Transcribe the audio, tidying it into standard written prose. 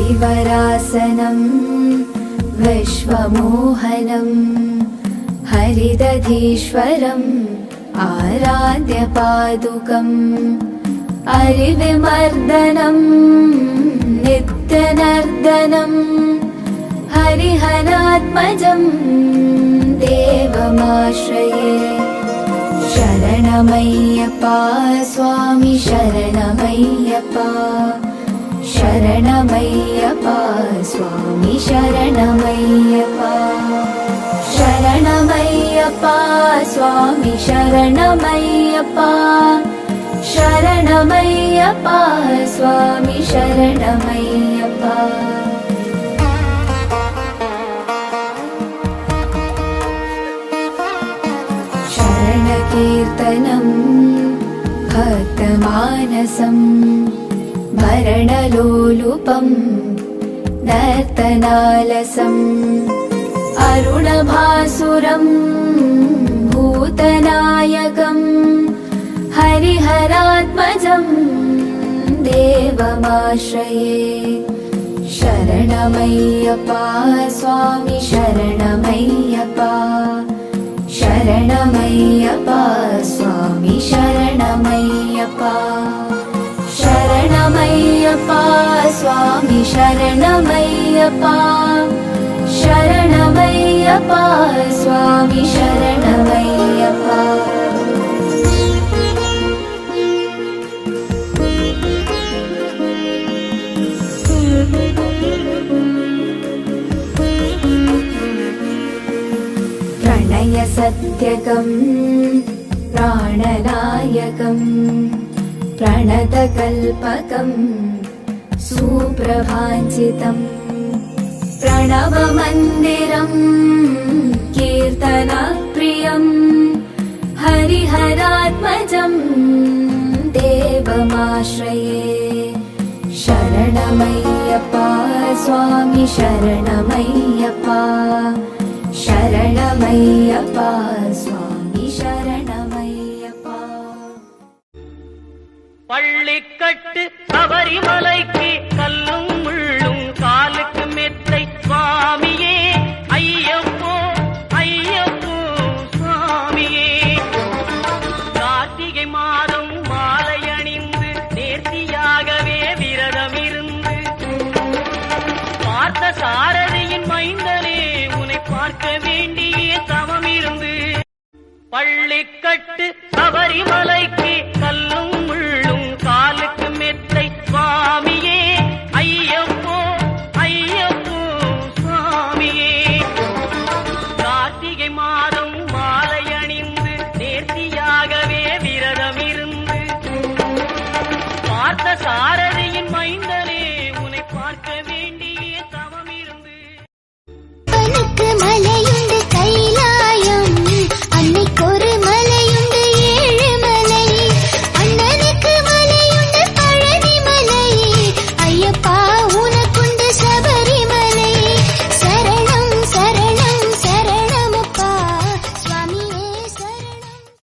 हरिवरासनं विश्वमोहनं हरिदधीश्वरम् आराध्यपादुकम् हरिविमर्दनं नित्यनर्दनं हरिहरात्मजं देवमाश्रये। शरणमय्यप्पा स्वामी शरणमय्यप्पा शरणमय्यप्पा स्वामी शरणमय्यप्पा शरणमय्यप्पा स्वामी शरणमय्यप्पा शरणमय्यप्पा स्वामी शरणमय्यप्पा। शरणकीर्तनं भक्तमानसं भरणलोलुपं नर्तनालसम् अरुणभासुरं भूतनायकं हरिहरात्मजं देवमाश्रये। शरणमय्यप्पा स्वामी शरणमय्यप्पा शरणमय्यप्पा स्वामी शरणमय्यप्पा शरणमय्यप्पा स्वामी शरणमय्यप्पा शरणमय्यप्पा स्वामी शरणमय्यप्पा। प्रणयसत्यकं प्राणनायकं प्रणतकल्पकं सुप्रभाञ्चितं प्रणवमन्दिरं कीर्तनप्रियं हरिहरात्मजं देवमाश्रये। शरणमय्यप्पा स्वामी शरणमय्यप्पा शरणमय्यप्पा स्वामी शरणमय्यप्पा। பள்ளிக்கட்டு சபரிமலைக்கு கல்லும் முள்ளும் காலுக்கு மெத்தை சுவாமியே ஐயப்போ ஐயப்போ சுவாமியே. கார்த்திகை மாதம் மாலை அணிந்து நேர்த்தியாகவே விரதம் இருந்து பார்த்த சாரதியின் மைந்தனே உன்னை பார்க்க வேண்டிய தவம் இருந்து பள்ளிக்கட்டு சபரிமலைக்கு கல்லும் முள்ளும் காலுக்கு மெத்தை சுவாமியே ஐயப்போ ஐயப்போ சுவாமியே. கார்த்திகை மாதம் மாலை அணிந்து நேர்த்தியாகவே விரதம் இருந்து பார்த்த சார